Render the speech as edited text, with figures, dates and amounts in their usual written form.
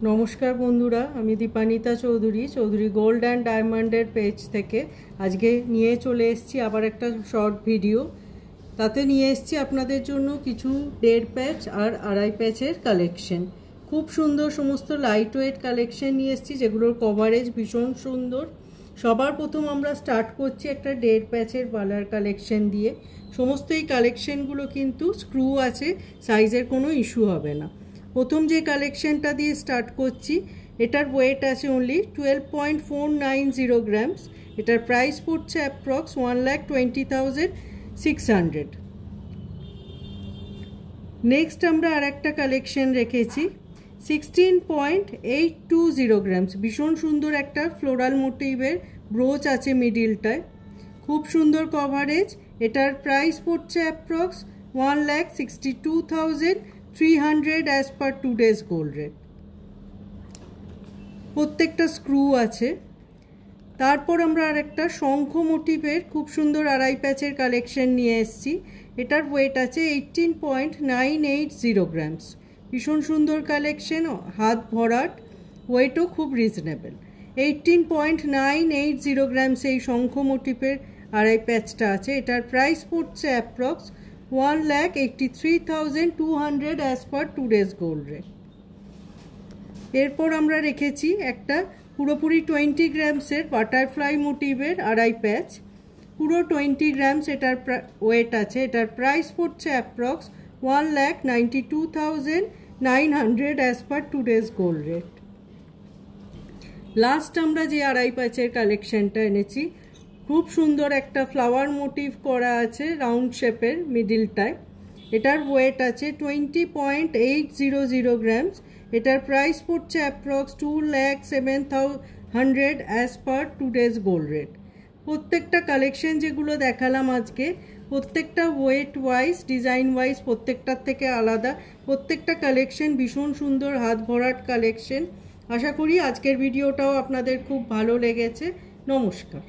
নমস্কার বন্ধুরা, আমি দীপানিতা চৌধুরী গোল্ড অ্যান্ড ডায়মন্ডের পেজ থেকে আজকে নিয়ে চলে এসেছি আবার একটা শর্ট ভিডিও। তাতে নিয়ে এসেছি আপনাদের জন্য কিছু 1.5 প্যাচ আর 2.5 প্যাচের কালেকশন। খুব সুন্দর সমস্ত লাইট ওয়েট কালেকশন নিয়ে এসেছি, যেগুলোর কভারেজ ভীষণ সুন্দর। সবার প্রথম আমরা স্টার্ট করছি একটা 1.5 প্যাচের বালার কালেকশন দিয়ে। সমস্ত এই কালেকশনগুলো কিন্তু স্ক্রু আছে, সাইজের কোনো ইস্যু হবে না। প্রথম যে কালেকশনটা দিয়ে স্টার্ট করছি, এটার ওয়েট আছে অনলি 12.490 গ্রামস। এটার প্রাইস পড়ছে অ্যাপ্রক্স 1,20,600। নেক্সট আমরা আর একটা কালেকশন রেখেছি 16.820 গ্রামস। ভীষণ সুন্দর একটা ফ্লোরাল মোটিভের ব্রোচ আছে মিডিলটায়, খুব সুন্দর কভারেজ। এটার প্রাইস পড়ছে approx 1,62,300 as per today's gold rate. প্রত্যেকটা স্ক্রু আছে। তারপর আমরা আর একটা শঙ্খ মোটিভের খুব সুন্দর 2.5 প্যাচের কালেকশন নিয়ে এসেছি। এটার ওয়েট আছে 18.980 গ্রামস। ভীষণ সুন্দর কালেকশন, হাত ভরাট, ওয়েটও খুব রিজনেবল। 18.980 গ্রামস এই শঙ্খ মোটিভের 2.5 প্যাচটা আছে। এটার প্রাইস পড়ছে approx 1,83,200 as per today's gold rate. এরপর আমরা রেখেছি একটা পুরোপুরি 20 গ্রামসের বাটারফ্লাই মোটিভের 2.5 প্যাচ, পুরো 20 গ্রামস এটার ওয়েট আছে। এটার প্রাইস পড়ছে approx 1,92,900 as per today's gold rate. Last আমরা যে 2.5 প্যাচের কালেকশনটা এনেছি, খুব সুন্দর একটা ফ্লাওয়ার মোটিভ করা আছে রাউন্ড শেপের মিডিলটায়। এটার ওয়েট আছে 20.800 গ্রামস। এটার প্রাইস পড়ছে approx 2,07,100 as per today's gold rate. প্রত্যেকটা কালেকশন যেগুলো দেখালাম আজকে, প্রত্যেকটা ওয়েট ওয়াইজ ডিজাইন ওয়াইজ প্রত্যেকটার থেকে আলাদা। প্রত্যেকটা কালেকশন ভীষণ সুন্দর হাত ভরাট কালেকশন। আশা করি আজকের ভিডিওটাও আপনাদের খুব ভালো লেগেছে। নমস্কার।